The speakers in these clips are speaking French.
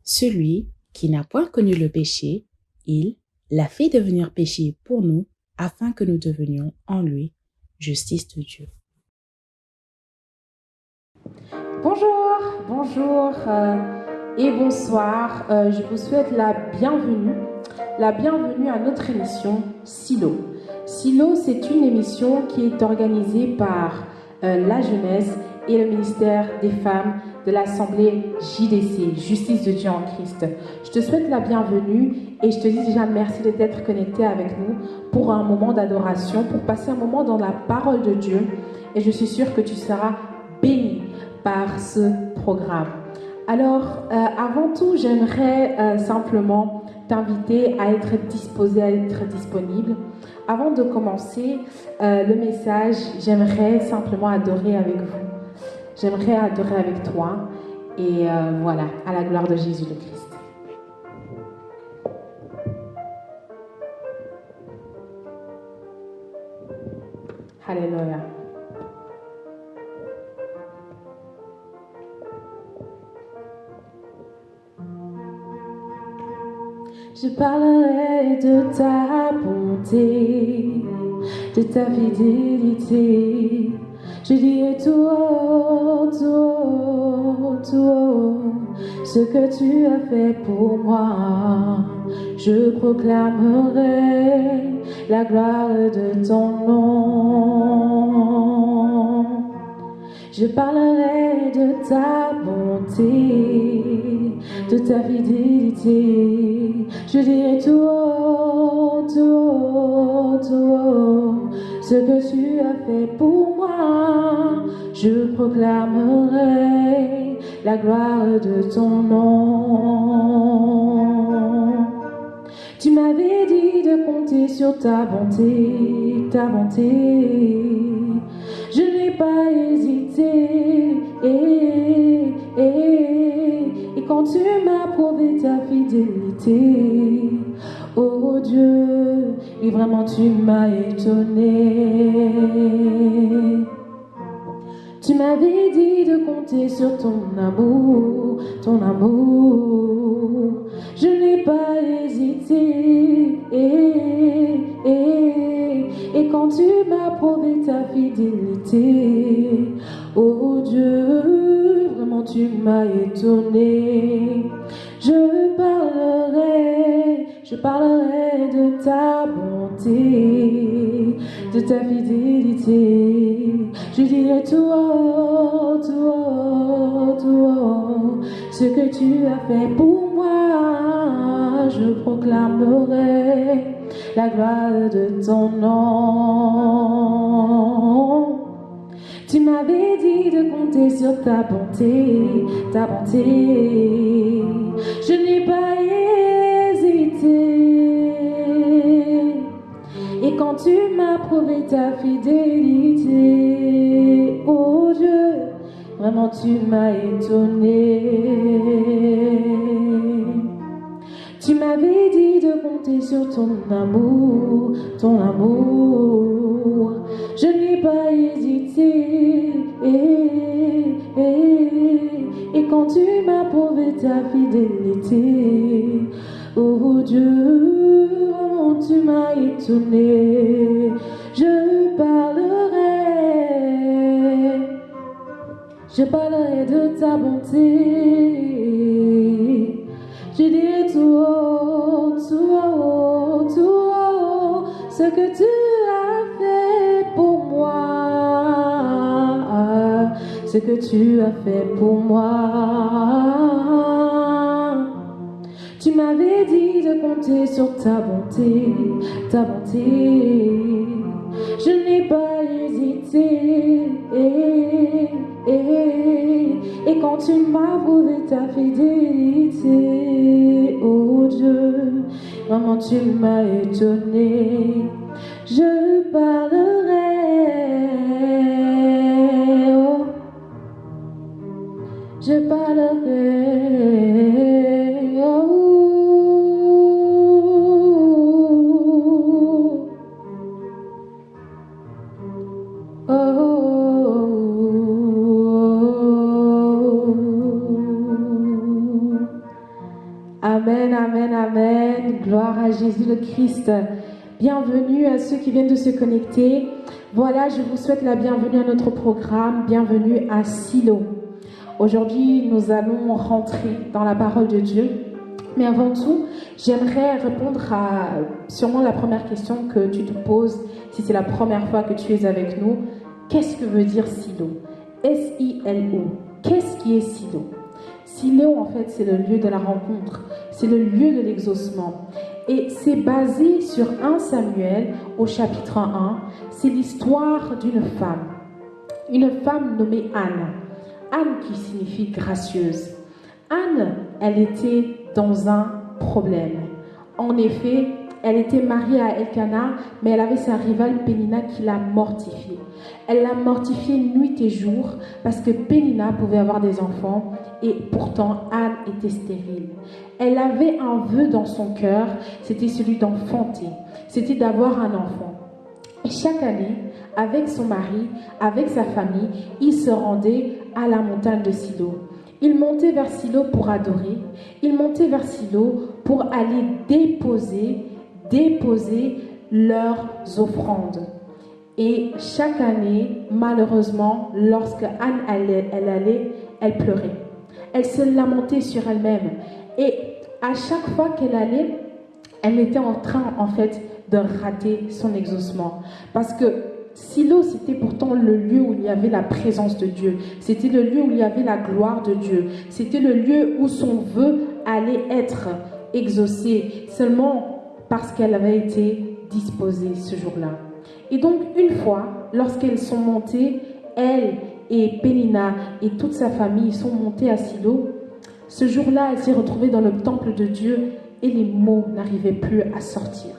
Celui qui n'a point connu le péché, il l'a fait devenir péché pour nous, afin que nous devenions en lui justice de Dieu. Bonjour et bonsoir. Je vous souhaite la bienvenue à notre émission Silo. Silo, c'est une émission qui est organisée par la jeunesse et le ministère des femmes de l'Assemblée JDC, Justice de Dieu en Christ. Je te souhaite la bienvenue et je te dis déjà merci d'être connecté avec nous pour un moment d'adoration, pour passer un moment dans la parole de Dieu. Et je suis sûre que tu seras béni par ce programme. Alors, avant tout, j'aimerais simplement t'inviter à être disposé, à être disponible. Avant de commencer le message, j'aimerais simplement adorer avec vous. J'aimerais adorer avec toi. Et voilà, à la gloire de Jésus le Christ. Alléluia. Je parlerai de ta bonté, de ta fidélité. Je dirai tout haut, tout haut, tout haut, ce que tu as fait pour moi. Je proclamerai la gloire de ton nom. Je parlerai de ta bonté, de ta fidélité. Je dirai tout haut, tout haut, tout haut, ce que tu as fait pour moi. Je proclamerai la gloire de ton nom. Tu m'avais dit de compter sur ta bonté, ta bonté. Je n'ai pas hésité. Et quand tu m'as prouvé ta fidélité, oh Dieu, et vraiment tu m'as étonné. Tu m'avais dit de compter sur ton amour, ton amour. Je n'ai pas hésité. Et quand tu m'as prouvé ta fidélité, oh Dieu, vraiment tu m'as étonné. Je parlerai de ta bonté, de ta fidélité. Je dirai tout haut, tout haut, tout haut, ce que tu as fait pour moi. Je proclamerai la gloire de ton nom. Tu m'avais dit de compter sur ta bonté, ta bonté. Je n'ai pas hésité. Et quand tu m'as prouvé ta fidélité, oh Dieu, vraiment tu m'as étonné. Tu m'avais dit de compter sur ton amour, ton amour. Je n'ai pas hésité. Et quand tu m'as prouvé ta fidélité, oh Dieu, vraiment tu m'as étonné. Je parlerai de ta bonté. Je dirai tout haut, tout haut, tout haut, ce que tu as fait pour moi. Ce que tu as fait pour moi. Tu m'avais dit de compter sur ta bonté, ta bonté. Je n'ai pas hésité. Et quand tu m'as prouvé ta fidélité, oh Dieu, vraiment tu m'as étonné. Je parlerai, oh, je parlerai, oh. Amen, amen, amen. Gloire à Jésus le Christ. Bienvenue à ceux qui viennent de se connecter. Voilà, je vous souhaite la bienvenue à notre programme. Bienvenue à Silo. Aujourd'hui, nous allons rentrer dans la parole de Dieu. Mais avant tout, j'aimerais répondre à sûrement la première question que tu te poses si c'est la première fois que tu es avec nous. Qu'est-ce que veut dire Silo? S-I-L-O. Qu'est-ce qui est Silo? Silo, en fait, c'est le lieu de la rencontre. C'est le lieu de l'exaucement. Et c'est basé sur 1 Samuel au chapitre 1. C'est l'histoire d'une femme. Une femme nommée Anne. Anne qui signifie gracieuse. Anne, elle était dans un problème. En effet, elle était mariée à Elkana, mais elle avait sa rivale Pénina qui l'a mortifiée. Elle l'a mortifiée nuit et jour parce que Pénina pouvait avoir des enfants et pourtant Anne était stérile. Elle avait un vœu dans son cœur, c'était celui d'enfanter, c'était d'avoir un enfant. Et chaque année, avec son mari, avec sa famille, il se rendait à la montagne de Silo. Ils montaient vers Silo pour adorer, ils montaient vers Silo pour aller déposer leurs offrandes. Et chaque année, malheureusement, lorsque Anne elle pleurait. Elle se lamentait sur elle-même. Et à chaque fois qu'elle allait, elle était en train, en fait, de rater son exaucement. Parce que Silo, c'était pourtant le lieu où il y avait la présence de Dieu. C'était le lieu où il y avait la gloire de Dieu. C'était le lieu où son vœu allait être exaucé. Seulement parce qu'elle avait été disposée ce jour-là. Et donc, une fois, lorsqu'elles sont montées, elle et Pénina et toute sa famille sont montées à Silo, ce jour-là, elle s'est retrouvée dans le temple de Dieu et les mots n'arrivaient plus à sortir.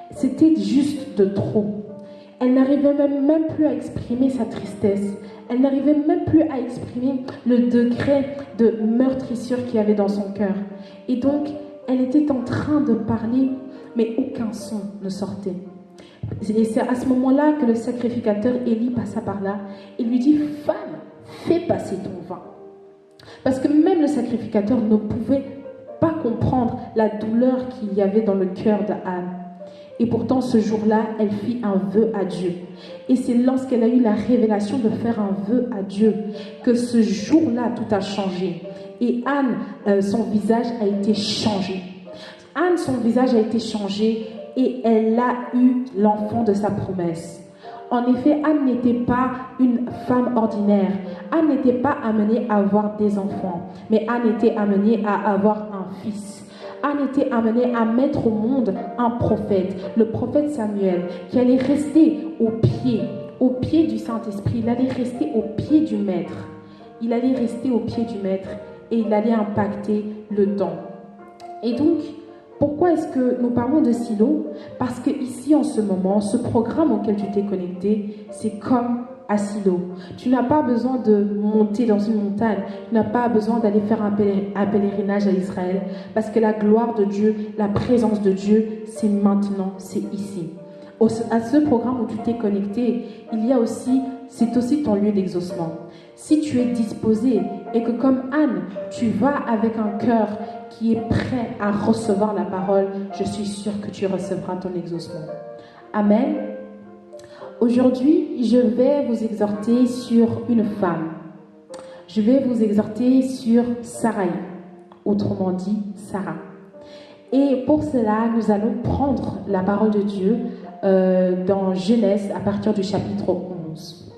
C'était juste de trop. Elle n'arrivait même plus à exprimer sa tristesse. Elle n'arrivait même plus à exprimer le degré de meurtrissure qu'il y avait dans son cœur. Et donc, elle était en train de parler, mais aucun son ne sortait. Et c'est à ce moment-là que le sacrificateur Élie passa par là et lui dit « Femme, fais passer ton vin ». Parce que même le sacrificateur ne pouvait pas comprendre la douleur qu'il y avait dans le cœur d'Anne. Et pourtant, ce jour-là, elle fit un vœu à Dieu. Et c'est lorsqu'elle a eu la révélation de faire un vœu à Dieu que ce jour-là, tout a changé. Et Anne, son visage a été changé. Anne, son visage a été changé et elle a eu l'enfant de sa promesse. En effet, Anne n'était pas une femme ordinaire. Anne n'était pas amenée à avoir des enfants, mais Anne était amenée à avoir un fils. Anne était amenée à mettre au monde un prophète, le prophète Samuel, qui allait rester au pied du Saint-Esprit. Il allait rester au pied du Maître. Il allait rester au pied du Maître et il allait impacter le temps. Et donc, pourquoi est-ce que nous parlons de Silo? Parce que ici, en ce moment, ce programme auquel tu t'es connecté, c'est comme à Silo. Tu n'as pas besoin de monter dans une montagne. Tu n'as pas besoin d'aller faire un pèlerinage à Israël. Parce que la gloire de Dieu, la présence de Dieu, c'est maintenant, c'est ici. À ce programme où tu t'es connecté, c'est aussi ton lieu d'exaucement. Si tu es disposé et que comme Anne, tu vas avec un cœur qui est prêt à recevoir la parole, je suis sûre que tu recevras ton exaucement. Amen. Aujourd'hui, je vais vous exhorter sur une femme. Je vais vous exhorter sur Sarai, autrement dit Sarah. Et pour cela, nous allons prendre la parole de Dieu dans Genèse à partir du chapitre 11.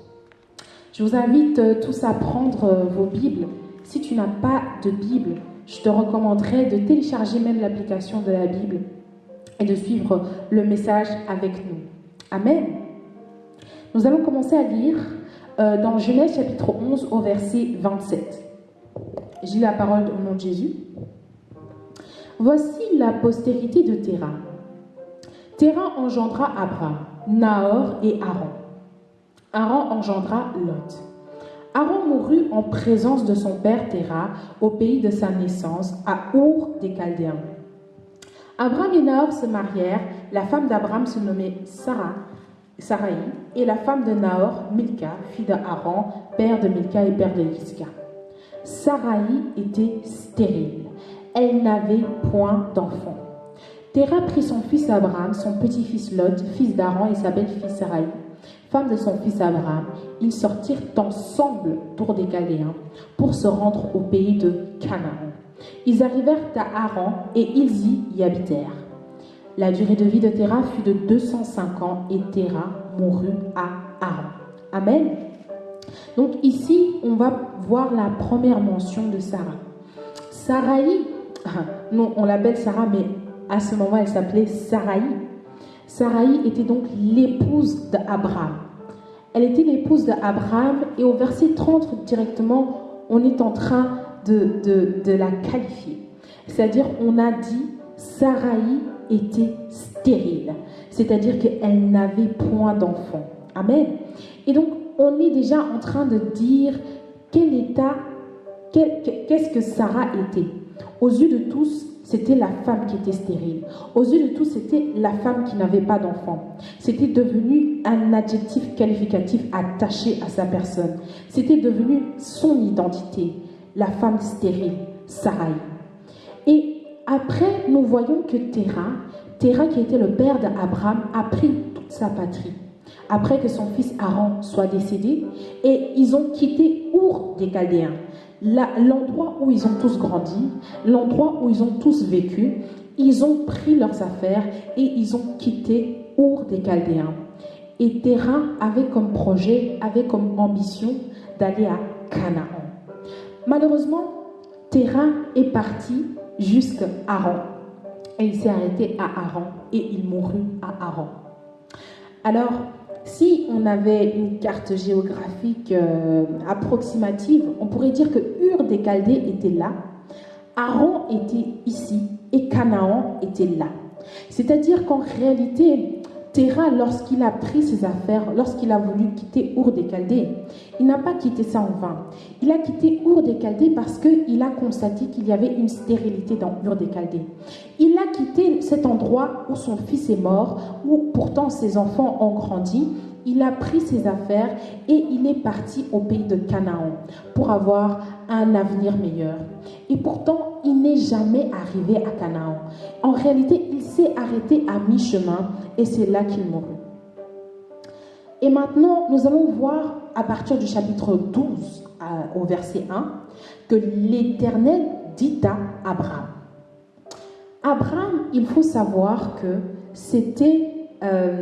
Je vous invite tous à prendre vos Bibles. Si tu n'as pas de Bible, je te recommanderais de télécharger même l'application de la Bible et de suivre le message avec nous. Amen. Nous allons commencer à lire dans Genèse chapitre 11 au verset 27. Je lis la parole au nom de Jésus. Voici la postérité de Téra. Téra engendra Abram, Nahor et Haran. Haran engendra Lot. Haran mourut en présence de son père Téra au pays de sa naissance, à Our des Chaldéens. Abram et Nahor se marièrent. La femme d'Abram se nommait Sarai, et la femme de Nahor, Milka, fille d'Haran, père de Milka et père de Isca. Sarai était stérile. elle n'avait point d'enfant. Terah prit son fils Abraham, son petit-fils Lot, fils d'Aaron, et sa belle-fille Sarai, femme de son fils Abraham. Ils sortirent ensemble pour des Chaldéens pour se rendre au pays de Canaan. Ils arrivèrent à Haran et ils y habitèrent. La durée de vie de Terah fut de 205 ans et Terah mourut à Haran. Amen. Donc ici, on va voir la première mention de Sarah. Sarai, non, on l'appelle Sarah, mais à ce moment, elle s'appelait Sarai. Sarai était donc l'épouse d'Abraham. Elle était l'épouse d'Abraham et au verset 30 directement, on est en train de la qualifier. C'est-à-dire, on a dit Sarai était stérile. C'est-à-dire qu'elle n'avait point d'enfant. Amen. Et donc, on est déjà en train de dire qu'est-ce que Sarah était. Aux yeux de tous, c'était la femme qui était stérile. Aux yeux de tous, c'était la femme qui n'avait pas d'enfant. C'était devenu un adjectif qualificatif attaché à sa personne. C'était devenu son identité, la femme stérile, Sarai. Et après, nous voyons que Terah qui était le père d'Abraham, a pris toute sa patrie. Après que son fils Aaron soit décédé, et ils ont quitté Our des Chaldéens. L'endroit où ils ont tous grandi, l'endroit où ils ont tous vécu, ils ont pris leurs affaires et ils ont quitté Our des Chaldéens. Et Terah avait comme projet, avait comme ambition d'aller à Canaan. Malheureusement, Terah est parti jusqu'à Haran. Et il s'est arrêté à Haran et il mourut à Haran. Alors, si on avait une carte géographique approximative, on pourrait dire que Ur des Chaldées était là, Haran était ici et Canaan était là. C'est-à-dire qu'en réalité, Terah, lorsqu'il a pris ses affaires, lorsqu'il a voulu quitter Ur des Chaldées, il n'a pas quitté ça en vain. Il a quitté Ur des Chaldées parce qu'il a constaté qu'il y avait une stérilité dans Ur des Chaldées. Il a quitté cet endroit où son fils est mort, où pourtant ses enfants ont grandi. Il a pris ses affaires et il est parti au pays de Canaan pour avoir un avenir meilleur. Et pourtant, il n'est jamais arrivé à Canaan. En réalité, il s'est arrêté à mi-chemin et c'est là qu'il mourut. Et maintenant, nous allons voir à partir du chapitre 12 au verset 1 que l'Éternel dit à Abraham. Abraham, il faut savoir que c'était un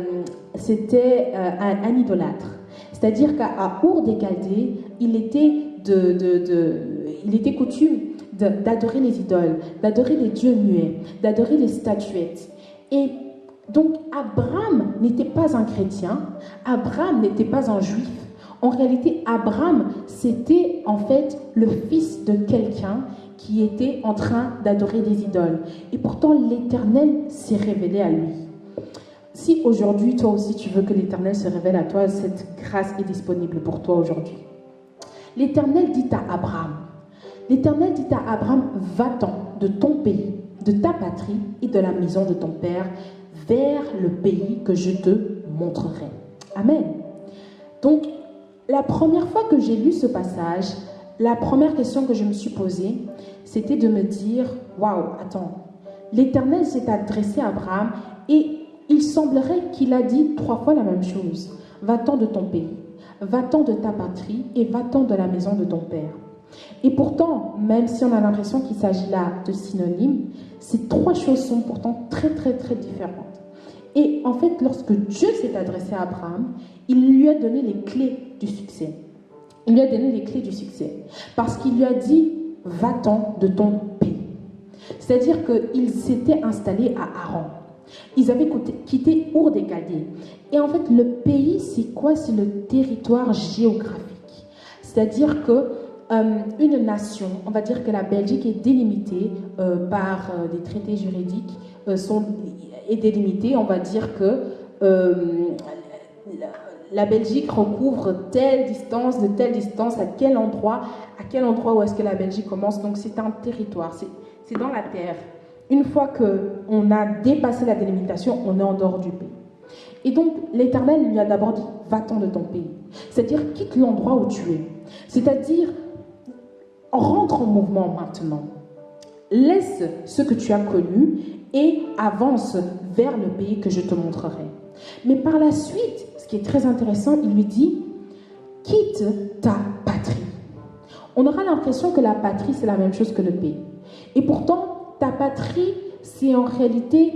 idolâtre. C'est-à-dire qu'à Ur des Chaldées, il était coutume d'adorer les idoles, d'adorer les dieux muets, d'adorer les statuettes. Et donc Abraham n'était pas un chrétien, Abraham n'était pas un juif. En réalité, Abraham, c'était en fait le fils de quelqu'un qui était en train d'adorer des idoles. Et pourtant, l'Éternel s'est révélé à lui. Si aujourd'hui, toi aussi, tu veux que l'Éternel se révèle à toi, cette grâce est disponible pour toi aujourd'hui. L'Éternel dit à Abraham, va-t'en de ton pays, de ta patrie et de la maison de ton père vers le pays que je te montrerai. Amen. Donc, la première fois que j'ai lu ce passage, la première question que je me suis posée, c'était de me dire, waouh, attends, l'Éternel s'est adressé à Abraham et il semblerait qu'il a dit 3 fois la même chose. Va-t'en de ton pays, va-t'en de ta patrie et va-t'en de la maison de ton père. Et pourtant, même si on a l'impression qu'il s'agit là de synonymes, ces 3 choses sont pourtant très très très différentes. Et en fait, lorsque Dieu s'est adressé à Abraham, il lui a donné les clés du succès. Il lui a donné les clés du succès. Parce qu'il lui a dit, va-t'en de ton pays. C'est-à-dire qu'ils s'étaient installés à Haran. Ils avaient quitté Ur des Chaldées. Et en fait, le pays, c'est quoi? C'est le territoire géographique. C'est-à-dire que une nation, on va dire que la Belgique est délimitée par des traités juridiques, est délimitée, on va dire que la Belgique recouvre telle distance, de telle distance, à quel endroit où est-ce que la Belgique commence. Donc c'est un territoire, c'est dans la terre. Une fois qu'on a dépassé la délimitation, on est en dehors du pays. Et donc l'Éternel lui a d'abord dit, va-t'en de ton pays. C'est-à-dire, quitte l'endroit où tu es. C'est-à-dire, rentre en mouvement maintenant. laisse ce que tu as connu et avance vers le pays que je te montrerai. Mais par la suite, ce qui est très intéressant, il lui dit, quitte ta patrie. On aura l'impression que la patrie, c'est la même chose que le pays. Et pourtant, ta patrie, c'est en réalité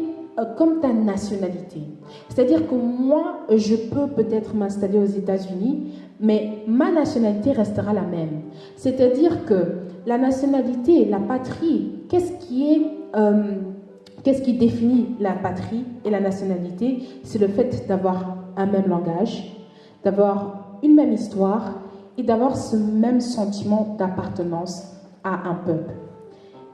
comme ta nationalité. C'est-à-dire que moi, je peux peut-être m'installer aux États-Unis, mais ma nationalité restera la même. C'est-à-dire que la nationalité, la patrie, qu'est-ce qui définit la patrie et la nationalité? C'est le fait d'avoir un même langage, d'avoir une même histoire et d'avoir ce même sentiment d'appartenance à un peuple.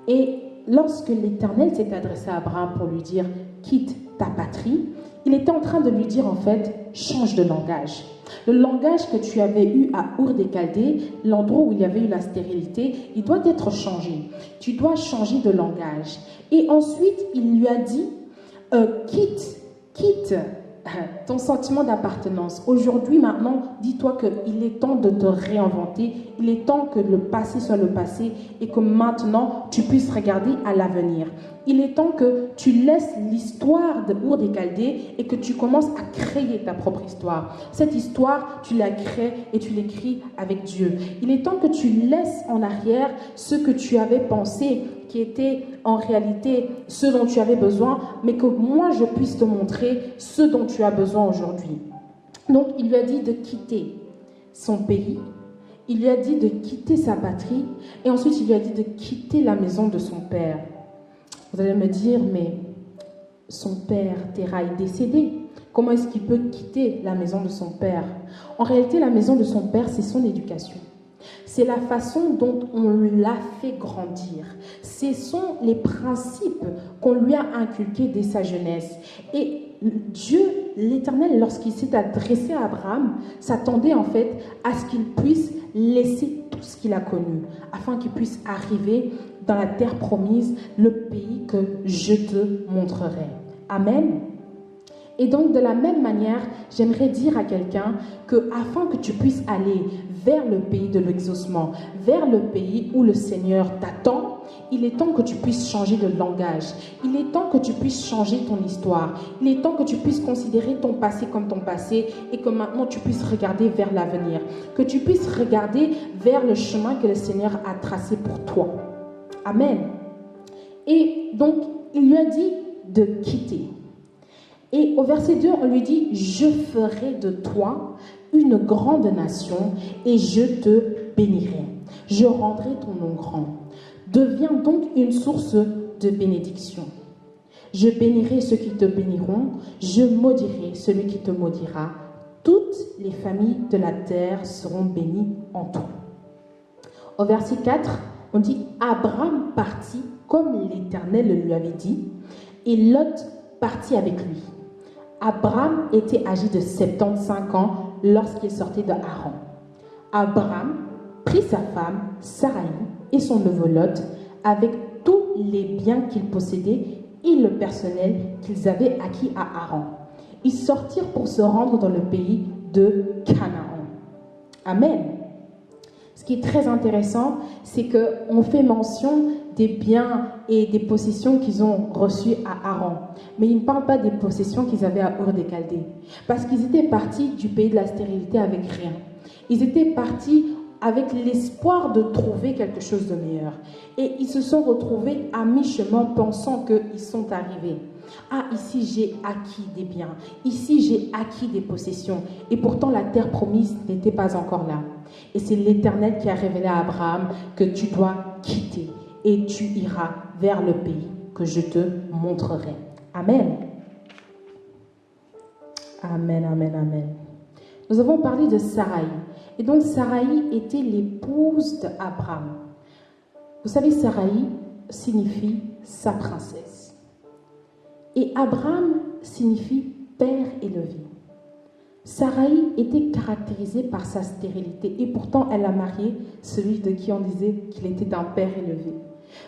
Et lorsque l'Éternel s'est adressé à Abraham pour lui dire « quitte ta patrie », il était en train de lui dire en fait « change de langage ». Le langage que tu avais eu à Ur des Chaldées, l'endroit où il y avait eu la stérilité, il doit être changé. Tu dois changer de langage. Et ensuite, il lui a dit quitte ton sentiment d'appartenance. Aujourd'hui, maintenant, dis-toi qu'il est temps de te réinventer. Il est temps que le passé soit le passé et que maintenant, tu puisses regarder à l'avenir. Il est temps que tu laisses l'histoire de Ur des Chaldées et que tu commences à créer ta propre histoire. Cette histoire, tu la crées et tu l'écris avec Dieu. Il est temps que tu laisses en arrière ce que tu avais pensé qui était en réalité ce dont tu avais besoin, mais que moi je puisse te montrer ce dont tu as besoin aujourd'hui. Donc il lui a dit de quitter son pays, il lui a dit de quitter sa patrie, et ensuite il lui a dit de quitter la maison de son père. Vous allez me dire, mais son père, Terah, est décédé. Comment est-ce qu'il peut quitter la maison de son père? En réalité, la maison de son père, c'est son éducation. C'est la façon dont on l'a fait grandir. Ce sont les principes qu'on lui a inculqués dès sa jeunesse. Et Dieu, l'Éternel, lorsqu'il s'est adressé à Abraham, s'attendait en fait à ce qu'il puisse laisser tout ce qu'il a connu, afin qu'il puisse arriver dans la terre promise, le pays que je te montrerai. Amen. Et donc, de la même manière, j'aimerais dire à quelqu'un que afin que tu puisses aller vers le pays de l'exaucement, vers le pays où le Seigneur t'attend, il est temps que tu puisses changer de langage. Il est temps que tu puisses changer ton histoire. Il est temps que tu puisses considérer ton passé comme ton passé et que maintenant tu puisses regarder vers l'avenir. Que tu puisses regarder vers le chemin que le Seigneur a tracé pour toi. Amen. Et donc, il lui a dit de quitter. Et au verset 2, on lui dit « Je ferai de toi une grande nation et je te bénirai. Je rendrai ton nom grand. Deviens donc une source de bénédiction. Je bénirai ceux qui te béniront, je maudirai celui qui te maudira. Toutes les familles de la terre seront bénies en toi. » Au verset 4, on dit « Abraham partit comme l'Éternel lui avait dit, et Lot partit avec lui. » Abraham était âgé de 75 ans lorsqu'il sortait de Haran. Abraham prit sa femme, Sarai, et son neveu Lot, avec tous les biens qu'ils possédaient et le personnel qu'ils avaient acquis à Haran. Ils sortirent pour se rendre dans le pays de Canaan. Amen. Ce qui est très intéressant, c'est qu'on fait mention des biens et des possessions qu'ils ont reçus à Haran. Mais ils ne parlent pas des possessions qu'ils avaient à Ur des Chaldées. Parce qu'ils étaient partis du pays de la stérilité avec rien. Ils étaient partis avec l'espoir de trouver quelque chose de meilleur. Et ils se sont retrouvés à mi-chemin pensant qu'ils sont arrivés. Ah, ici j'ai acquis des biens. Ici j'ai acquis des possessions. Et pourtant la terre promise n'était pas encore là. Et c'est l'Éternel qui a révélé à Abraham que tu dois quitter. Et tu iras vers le pays que je te montrerai. Amen. Amen, amen, amen. Nous avons parlé de Sarai. Et donc Sarai était l'épouse d'Abraham. Vous savez, Sarai signifie sa princesse. Et Abraham signifie père élevé. Sarai était caractérisée par sa stérilité et pourtant elle a marié celui de qui on disait qu'il était un père élevé.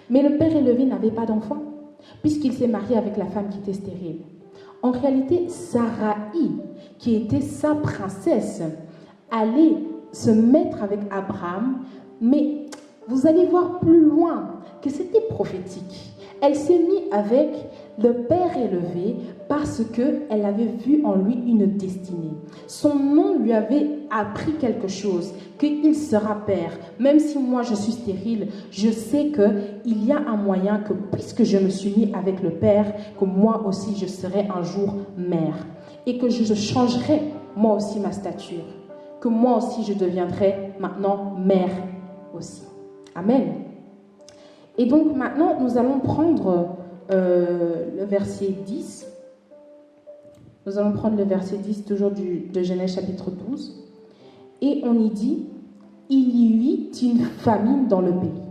Mais le père élevé n'avait pas d'enfant puisqu'il s'est marié avec la femme qui était stérile. En réalité, Sarai, qui était sa princesse, allait se mettre avec Abraham, mais vous allez voir plus loin que c'était prophétique. Elle s'est mise avec le Père élevé parce qu'elle avait vu en lui une destinée. Son nom lui avait appris quelque chose, qu'il sera père. Même si moi je suis stérile, je sais qu'il y a un moyen que puisque je me suis mis avec le Père, que moi aussi je serai un jour mère. Et que je changerai moi aussi ma stature. Que moi aussi je deviendrai maintenant mère aussi. Amen. Et donc maintenant, nous allons prendre le verset 10. Nous allons prendre le verset 10 toujours de Genèse chapitre 12. Et on y dit, il y eut une famine dans le pays.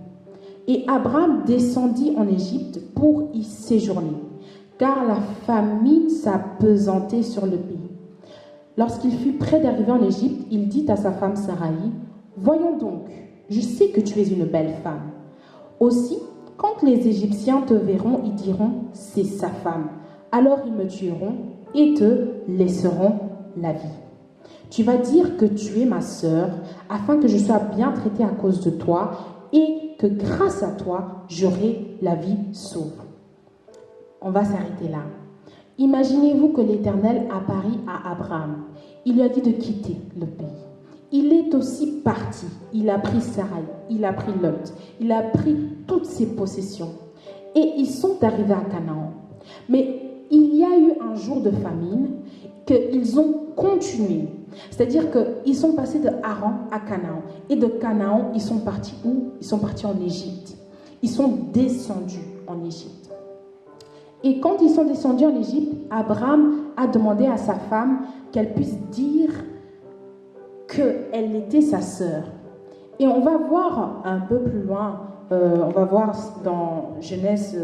Et Abraham descendit en Égypte pour y séjourner, car la famine s'apesantait sur le pays. Lorsqu'il fut près d'arriver en Égypte, il dit à sa femme Saraï, « Voyons donc, je sais que tu es une belle femme. Aussi, quand les Égyptiens te verront, ils diront, c'est sa femme. Alors ils me tueront et te laisseront la vie. Tu vas dire que tu es ma sœur, afin que je sois bien traitée à cause de toi et que grâce à toi, j'aurai la vie sauve. » On va s'arrêter là. Imaginez-vous que l'Éternel apparut à Abraham. Il lui a dit de quitter le pays. Il est aussi parti. Il a pris Sarai, il a pris Lot, il a pris toutes ses possessions. Et ils sont arrivés à Canaan. Mais il y a eu un jour de famine qu'ils ont continué. C'est-à-dire qu'ils sont passés de Haran à Canaan. Et de Canaan, ils sont partis où? Ils sont partis en Égypte. Ils sont descendus en Égypte. Et quand ils sont descendus en Égypte, Abraham a demandé à sa femme qu'elle puisse dire qu'elle était sa sœur. Et on va voir un peu plus loin, on va voir dans Genèse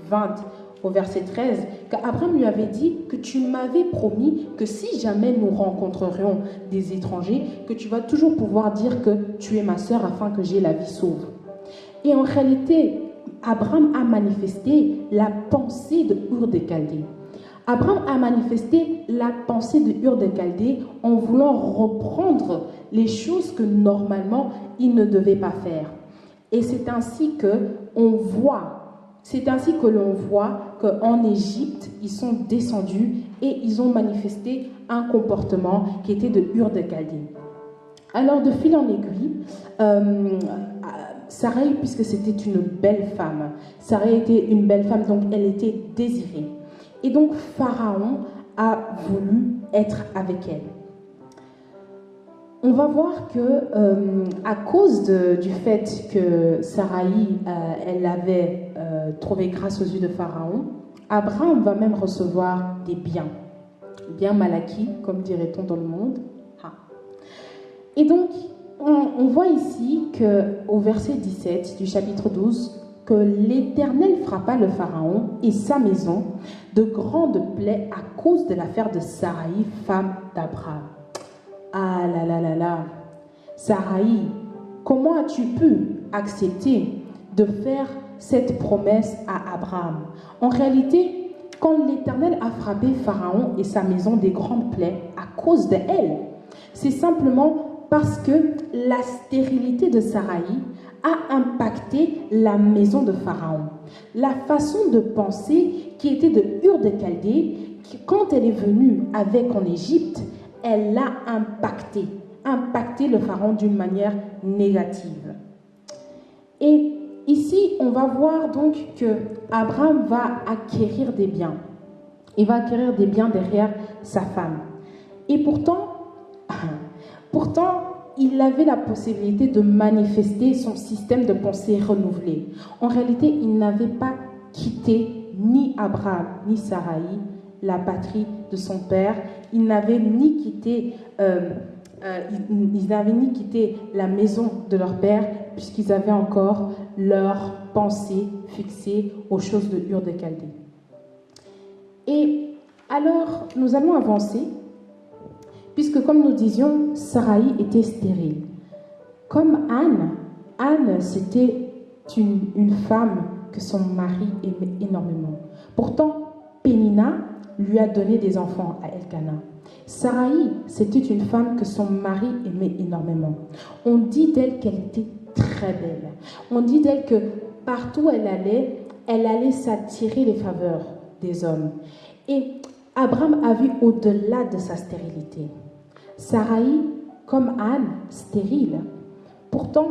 20 au verset 13, qu'Abraham lui avait dit que tu m'avais promis que si jamais nous rencontrerions des étrangers, que tu vas toujours pouvoir dire que tu es ma sœur afin que j'ai la vie sauve. Et en réalité, Abraham a manifesté la pensée de Ur de Chaldée. Abraham a manifesté la pensée de Ur de Chaldée en voulant reprendre les choses que normalement il ne devait pas faire. Et c'est ainsi que l'on voit qu'en Égypte, ils sont descendus et ils ont manifesté un comportement qui était de Ur de Chaldée. Alors, de fil en aiguille, Sarai, puisque c'était une belle femme, Sarai était une belle femme, donc elle était désirée. Et donc, Pharaon a voulu être avec elle. On va voir que, à cause du fait que Sarai, elle avait trouvé grâce aux yeux de Pharaon, Abraham va même recevoir des biens mal acquis, comme dirait-on dans le monde. Et donc, on voit ici qu'au verset 17 du chapitre 12, que l'Éternel frappa le Pharaon et sa maison de grandes plaies à cause de l'affaire de Sarai, femme d'Abraham. Ah là là là là, Sarai, comment as-tu pu accepter de faire cette promesse à Abraham? En réalité, quand l'Éternel a frappé Pharaon et sa maison des grandes plaies à cause d'elle, c'est simplement parce que la stérilité de Sarai a impacté la maison de Pharaon. La façon de penser qui était de Ur de Chaldée, quand elle est venue avec en Égypte, elle l'a impacté le Pharaon d'une manière négative. Et ici, on va voir donc que Abraham va acquérir des biens. Il va acquérir des biens derrière sa femme. Et pourtant, il avait la possibilité de manifester son système de pensée renouvelé. En réalité, il n'avait pas quitté ni Abraham ni Sarai, la patrie de son père. Il n'avait ni quitté la maison de leur père, puisqu'ils avaient encore leur pensée fixée aux choses de Ur de Chaldée. Et alors, nous allons avancer, puisque comme nous disions, Sarai était stérile. Comme Anne, c'était une femme que son mari aimait énormément. Pourtant, Pénina lui a donné des enfants à Elkana. Sarai, c'était une femme que son mari aimait énormément. On dit d'elle qu'elle était très belle. On dit d'elle que partout où elle allait s'attirer les faveurs des hommes. Et Abraham a vu au-delà de sa stérilité. Sarai, comme Anne, stérile. Pourtant,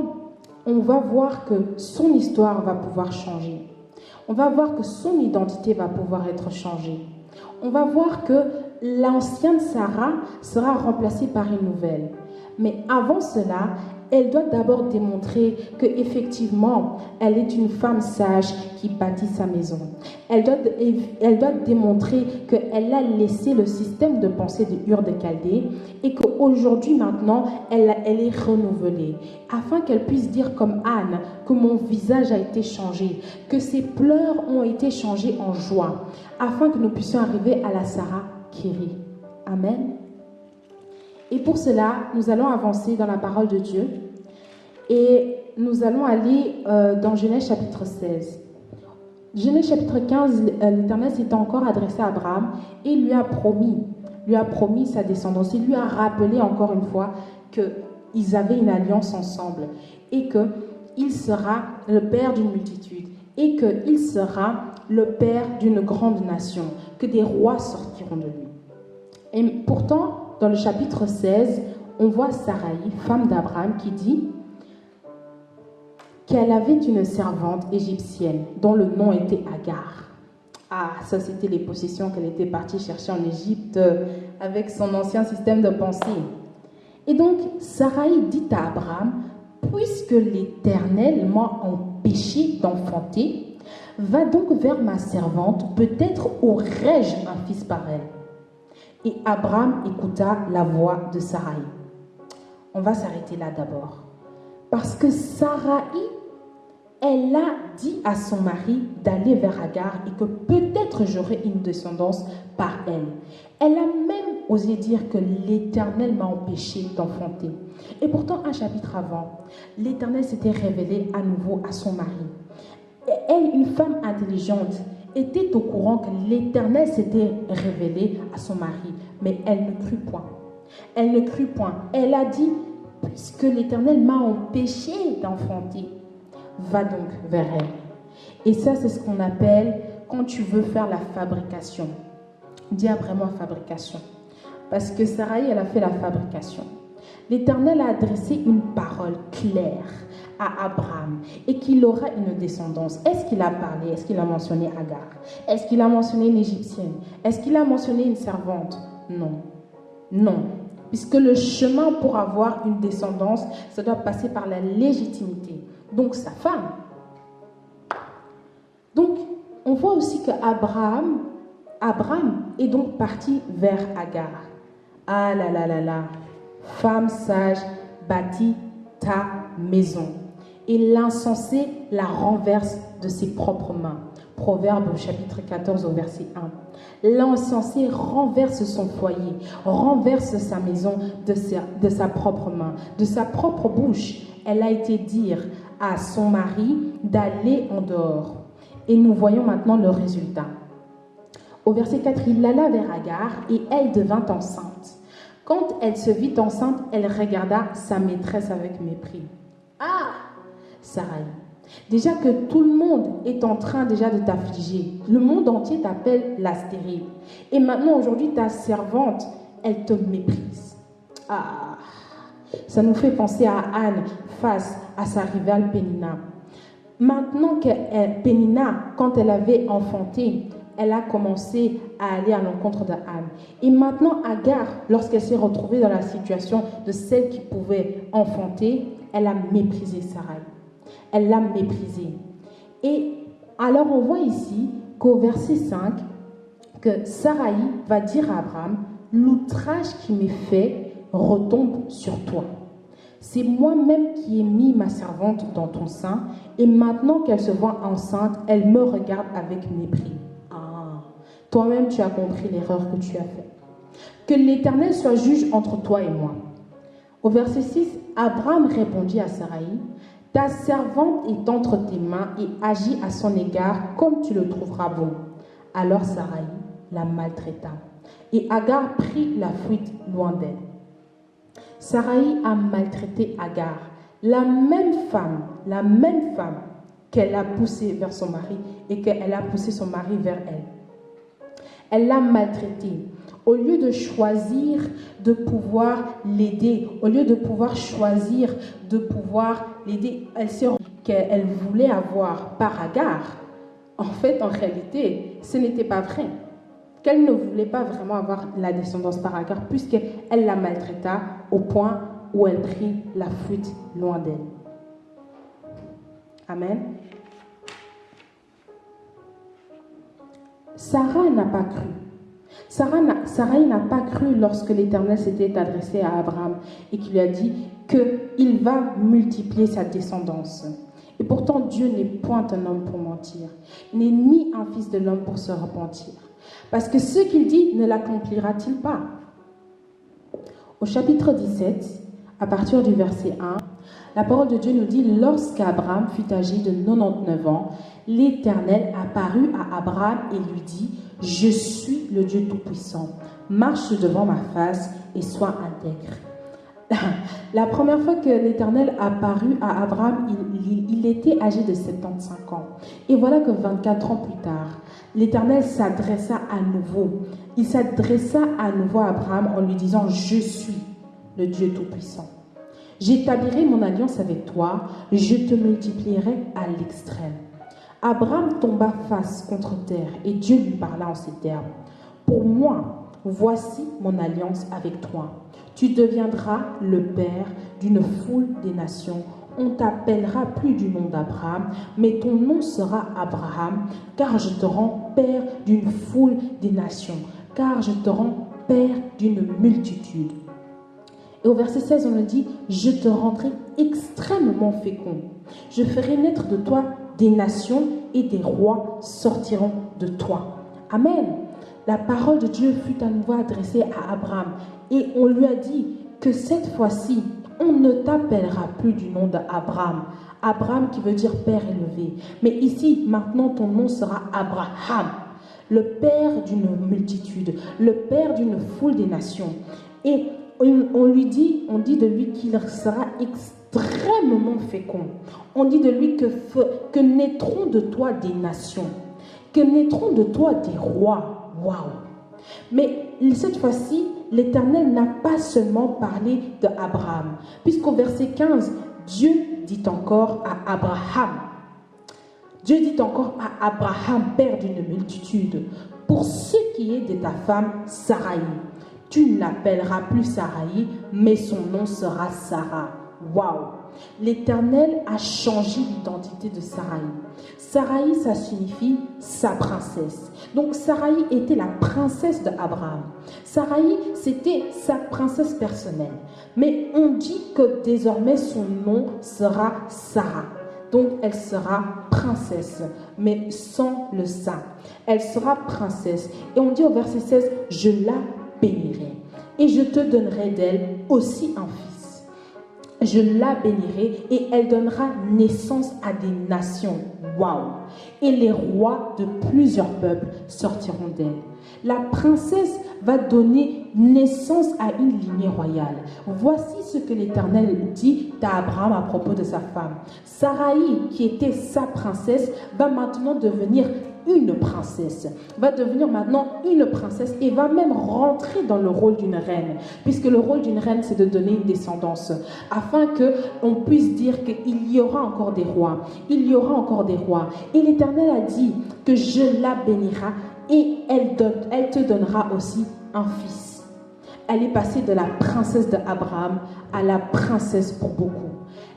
on va voir que son histoire va pouvoir changer. On va voir que son identité va pouvoir être changée. On va voir que l'ancienne Sarah sera remplacée par une nouvelle. Mais avant cela, elle doit d'abord démontrer qu'effectivement, elle est une femme sage qui bâtit sa maison. Elle doit démontrer qu'elle a laissé le système de pensée de Ur de Chaldée et qu'aujourd'hui, maintenant, elle est renouvelée. Afin qu'elle puisse dire comme Anne que mon visage a été changé, que ses pleurs ont été changés en joie, afin que nous puissions arriver à la Sarah qui rit. Amen. Et pour cela, nous allons avancer dans la parole de Dieu et nous allons aller dans Genèse chapitre 16. Genèse chapitre 15, l'Éternel s'est encore adressé à Abraham et lui a promis sa descendance. Il lui a rappelé encore une fois qu'ils avaient une alliance ensemble et qu'il sera le père d'une multitude et qu'il sera le père d'une grande nation, que des rois sortiront de lui. Et pourtant, dans le chapitre 16, on voit Sarai, femme d'Abraham, qui dit qu'elle avait une servante égyptienne dont le nom était Agar. Ah, ça c'était les possessions qu'elle était partie chercher en Égypte avec son ancien système de pensée. Et donc, Sarai dit à Abraham, puisque l'Éternel m'a empêché d'enfanter, va donc vers ma servante, peut-être aurai-je un fils par elle. Et Abraham écouta la voix de Sarai. On va s'arrêter là d'abord. Parce que Sarai, elle a dit à son mari d'aller vers Agar et que peut-être j'aurai une descendance par elle. Elle a même osé dire que l'Éternel m'a empêché d'enfanter. Et pourtant, un chapitre avant, l'Éternel s'était révélé à nouveau à son mari. Et elle, une femme intelligente, était au courant que l'Éternel s'était révélé à son mari, mais elle ne crut point. Elle ne crut point. Elle a dit, puisque l'Éternel m'a empêché d'enfanter, va donc vers elle. Et ça, c'est ce qu'on appelle quand tu veux faire la fabrication. Dis après moi fabrication. Parce que Sarai, elle a fait la fabrication. L'Éternel a adressé une parole claire à Abraham et qu'il aura une descendance. Est-ce qu'il a parlé? Est-ce qu'il a mentionné Agar? Est-ce qu'il a mentionné une Égyptienne? Est-ce qu'il a mentionné une servante? Non. Non. Puisque le chemin pour avoir une descendance, ça doit passer par la légitimité. Donc sa femme. Donc on voit aussi que Abraham est donc parti vers Agar. Ah là là là là. Femme sage, bâtis ta maison. Et l'insensé la renverse de ses propres mains. Proverbe chapitre 14 au verset 1. L'insensé renverse son foyer, renverse sa maison de sa propre main, de sa propre bouche. Elle a été dire à son mari d'aller en dehors. Et nous voyons maintenant le résultat. Au verset 4, il alla vers Agar et elle devint enceinte. Quand elle se vit enceinte, elle regarda sa maîtresse avec mépris. Ah, Sarai, déjà que tout le monde est en train déjà de t'affliger. Le monde entier t'appelle la stérile. Et maintenant, aujourd'hui, ta servante, elle te méprise. Ah, ça nous fait penser à Anne face à sa rivale Pénina. Maintenant que Pénina, quand elle avait enfanté, elle a commencé à aller à l'encontre de Anne. Et maintenant, Agar, lorsqu'elle s'est retrouvée dans la situation de celle qui pouvait enfanter, elle a méprisé Sarai. Elle l'a méprisée. Et alors, on voit ici qu'au verset 5, que Sarai va dire à Abraham, l'outrage qui m'est fait retombe sur toi. C'est moi-même qui ai mis ma servante dans ton sein, et maintenant qu'elle se voit enceinte, elle me regarde avec mépris. Toi-même, tu as compris l'erreur que tu as faite. Que l'Éternel soit juge entre toi et moi. Au verset 6, Abraham répondit à Sarai, ta servante est entre tes mains et agit à son égard comme tu le trouveras bon. Alors Sarai la maltraita. Et Agar prit la fuite loin d'elle. Sarai a maltraité Agar, la même femme qu'elle a poussée vers son mari et qu'elle a poussé son mari vers elle. Elle l'a maltraitée. Au lieu de choisir de pouvoir l'aider, au lieu de pouvoir choisir de pouvoir l'aider, elle s'est rendue compte qu'elle voulait avoir par Agar. En fait, en réalité, ce n'était pas vrai. Qu'elle ne voulait pas vraiment avoir la descendance par Agar, puisqu'elle la maltraita au point où elle prit la fuite loin d'elle. Amen. Sarah n'a pas cru. Sarai n'a pas cru lorsque l'Éternel s'était adressé à Abraham et qu'il lui a dit qu'il va multiplier sa descendance. Et pourtant, Dieu n'est point un homme pour mentir. Il n'est ni un fils de l'homme pour se repentir. Parce que ce qu'il dit ne l'accomplira-t-il pas? Au chapitre 17, à partir du verset 1, la parole de Dieu nous dit: lorsqu'Abraham fut âgé de 99 ans, l'Éternel apparut à Abraham et lui dit: je suis le Dieu Tout-Puissant. Marche devant ma face et sois intègre. La première fois que l'Éternel apparut à Abraham, il était âgé de 75 ans. Et voilà que 24 ans plus tard, l'Éternel s'adressa à nouveau. Il s'adressa à nouveau à Abraham en lui disant: je suis le Dieu Tout-Puissant. J'établirai mon alliance avec toi, je te multiplierai à l'extrême. Abraham tomba face contre terre et Dieu lui parla en ces termes: pour moi, voici mon alliance avec toi. Tu deviendras le père d'une foule des nations. On t'appellera plus du nom d'Abraham, mais ton nom sera Abraham, car je te rends père d'une foule des nations, car je te rends père d'une multitude. Et au verset 16, on nous dit: je te rendrai extrêmement fécond. Je ferai naître de toi des nations et des rois sortiront de toi. Amen. La parole de Dieu fut à nouveau adressée à Abraham et on lui a dit que cette fois-ci, on ne t'appellera plus du nom d'Abraham. Abraham qui veut dire père élevé. Mais ici, maintenant, ton nom sera Abraham, le père d'une multitude, le père d'une foule des nations. Et on dit de lui qu'il sera extrêmement fécond. On dit de lui que naîtront de toi des nations, que naîtront de toi des rois. Waouh! Mais cette fois-ci, l'Éternel n'a pas seulement parlé d'Abraham, puisqu'au verset 15, Dieu dit encore à Abraham, père d'une multitude, pour ce qui est de ta femme Sarai, tu ne l'appelleras plus Sarai, mais son nom sera Sarah. Waouh! L'Éternel a changé l'identité de Sarai. Sarai, ça signifie sa princesse. Donc Sarai était la princesse d'Abraham. Sarai, c'était sa princesse personnelle. Mais on dit que désormais son nom sera Sarah. Donc elle sera princesse, mais sans le sein. Elle sera princesse. Et on dit au verset 16, je la bénirai. Et je te donnerai d'elle aussi un fils. Je la bénirai et elle donnera naissance à des nations. Waouh! Et les rois de plusieurs peuples sortiront d'elle. La princesse va donner naissance à une lignée royale. Voici ce que l'Éternel dit à Abraham à propos de sa femme. Sarai, qui était sa princesse, va maintenant devenir une princesse, et va même rentrer dans le rôle d'une reine, puisque le rôle d'une reine, c'est de donner une descendance, afin qu'on puisse dire qu'il y aura encore des rois, Et l'Éternel a dit que je la bénira et elle te donnera aussi un fils. Elle est passée de la princesse d'Abraham à la princesse pour beaucoup.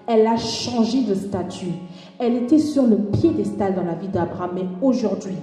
Elle a changé de statut. Elle était sur le piédestal dans la vie d'Abraham, mais aujourd'hui,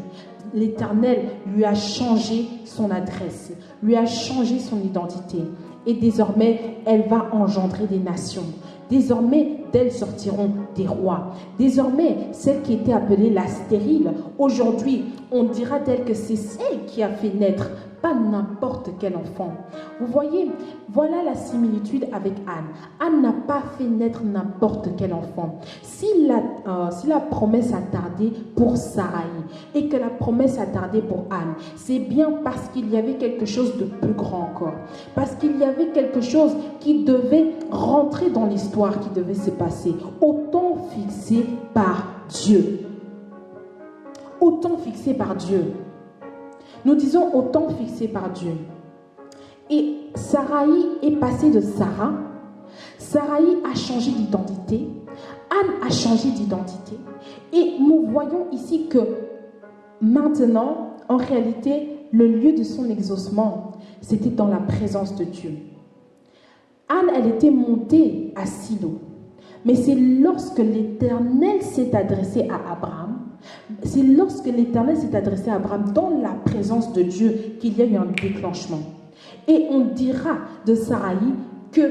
l'Éternel lui a changé son adresse, lui a changé son identité. Et désormais, elle va engendrer des nations. Désormais, d'elle sortiront des rois. Désormais, celle qui était appelée la stérile, aujourd'hui, on dira d'elle que c'est celle qui a fait naître pas n'importe quel enfant. Vous voyez, voilà la similitude avec Anne. Anne n'a pas fait naître n'importe quel enfant. Si la promesse a tardé pour Sarai et que la promesse a tardé pour Anne, c'est bien parce qu'il y avait quelque chose de plus grand encore. Parce qu'il y avait quelque chose qui devait rentrer dans l'histoire, qui devait se passer. Autant fixé par Dieu. Autant fixé par Dieu. Nous disons autant fixé par Dieu. Et Sarai est passée de Sarah. Sarai a changé d'identité. Anne a changé d'identité. Et nous voyons ici que maintenant, en réalité, le lieu de son exaucement, c'était dans la présence de Dieu. Anne, elle était montée à Silo. Mais c'est lorsque l'Éternel s'est adressé à Abraham, c'est lorsque l'Éternel s'est adressé à Abraham dans la présence de Dieu qu'il y a eu un déclenchement. Et on dira de Sarai que,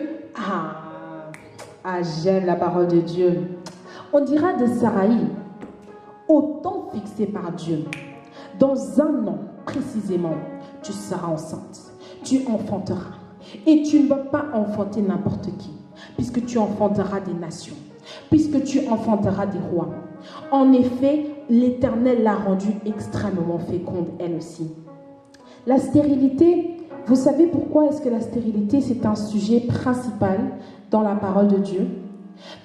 j'aime la parole de Dieu. On dira de Sarai, autant fixé par Dieu, dans 1 an précisément, tu seras enceinte, tu enfanteras. Et tu ne vas pas enfanter n'importe qui, puisque tu enfanteras des nations, puisque tu enfanteras des rois. En effet, l'Éternel l'a rendue extrêmement féconde, elle aussi. La stérilité, vous savez pourquoi est-ce que la stérilité, c'est un sujet principal dans la parole de Dieu?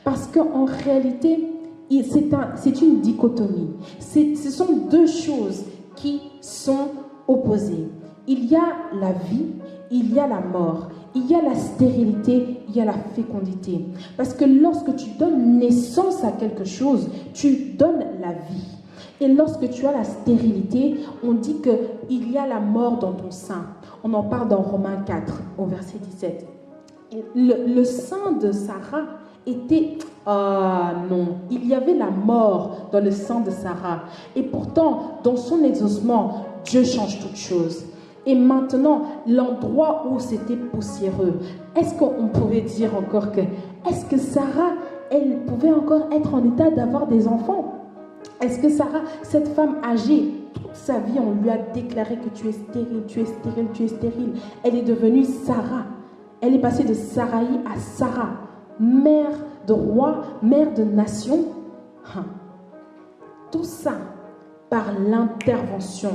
Parce qu'en réalité, c'est une dichotomie. Ce sont 2 choses qui sont opposées. Il y a la vie, il y a la mort. Il y a la stérilité, il y a la fécondité. Parce que lorsque tu donnes naissance à quelque chose, tu donnes la vie. Et lorsque tu as la stérilité, on dit qu'il y a la mort dans ton sein. On en parle dans Romains 4, au verset 17. Le sein de Sarah était... non, il y avait la mort dans le sein de Sarah. Et pourtant, dans son exaucement, Dieu change toutes choses. Et maintenant, l'endroit où c'était poussiéreux, est-ce qu'on pouvait dire encore que... Est-ce que Sarah, elle pouvait encore être en état d'avoir des enfants? Est-ce que Sarah, cette femme âgée, toute sa vie, on lui a déclaré que tu es stérile, tu es stérile, tu es stérile. Elle est devenue Sarah. Elle est passée de Sarai à Sarah, mère de roi, mère de nation. Tout ça par l'intervention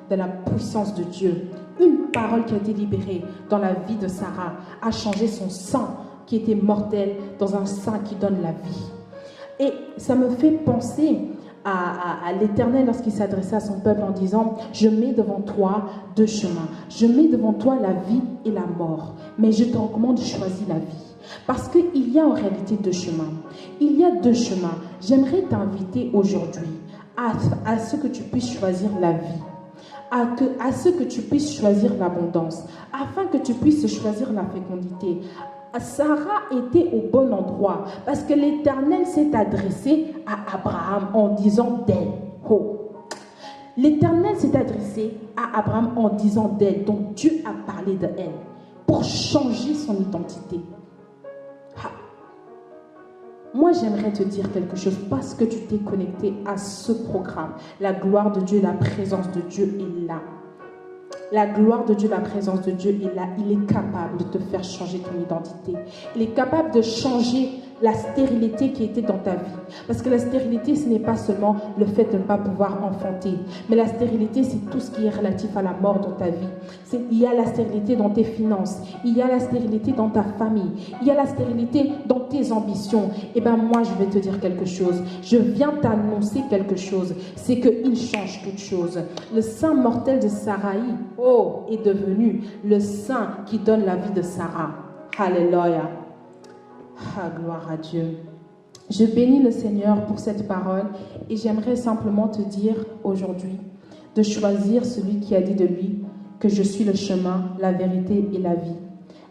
de la puissance de Dieu. Une parole qui a été libérée dans la vie de Sarah a changé son sang qui était mortel dans un sang qui donne la vie. Et ça me fait penser à l'Éternel lorsqu'il s'adressait à son peuple en disant « Je mets devant toi 2 chemins. Je mets devant toi la vie et la mort. Mais je te recommande de choisir la vie. » Parce qu'il y a en réalité 2 chemins. Il y a 2 chemins. J'aimerais t'inviter aujourd'hui à ce que tu puisses choisir la vie. À ce que tu puisses choisir l'abondance, afin que tu puisses choisir la fécondité. Sarah était au bon endroit parce que l'Éternel s'est adressé à Abraham en disant d'elle. L'Éternel s'est adressé à Abraham en disant d'elle, donc Dieu a parlé d'elle pour changer son identité. Moi, j'aimerais te dire quelque chose parce que tu t'es connecté à ce programme. La gloire de Dieu, la présence de Dieu est là. La gloire de Dieu, la présence de Dieu est là. Il est capable de te faire changer ton identité. Il est capable de changer la stérilité qui était dans ta vie. Parce que la stérilité, ce n'est pas seulement le fait de ne pas pouvoir enfanter. Mais la stérilité, c'est tout ce qui est relatif à la mort dans ta vie. Il y a la stérilité dans tes finances. Il y a la stérilité dans ta famille. Il y a la stérilité dans tes ambitions. Eh bien, moi, je vais te dire quelque chose. Je viens t'annoncer quelque chose. C'est qu'il change toutes choses. Le sein mortel de Sarai, est devenu le sein qui donne la vie de Sarah. Alléluia. Gloire à Dieu. Je bénis le Seigneur pour cette parole et j'aimerais simplement te dire aujourd'hui de choisir celui qui a dit de lui que je suis le chemin, la vérité et la vie.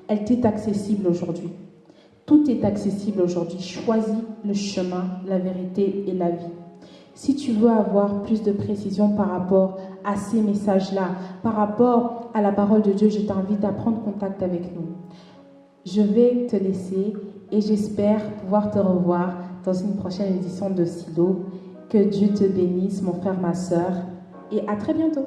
Elle t'est accessible aujourd'hui. Tout est accessible aujourd'hui. Choisis le chemin, la vérité et la vie. Si tu veux avoir plus de précision par rapport à ces messages-là, par rapport à la parole de Dieu, je t'invite à prendre contact avec nous. Je vais te laisser et j'espère pouvoir te revoir dans une prochaine édition de Silo. Que Dieu te bénisse, mon frère, ma sœur, et à très bientôt.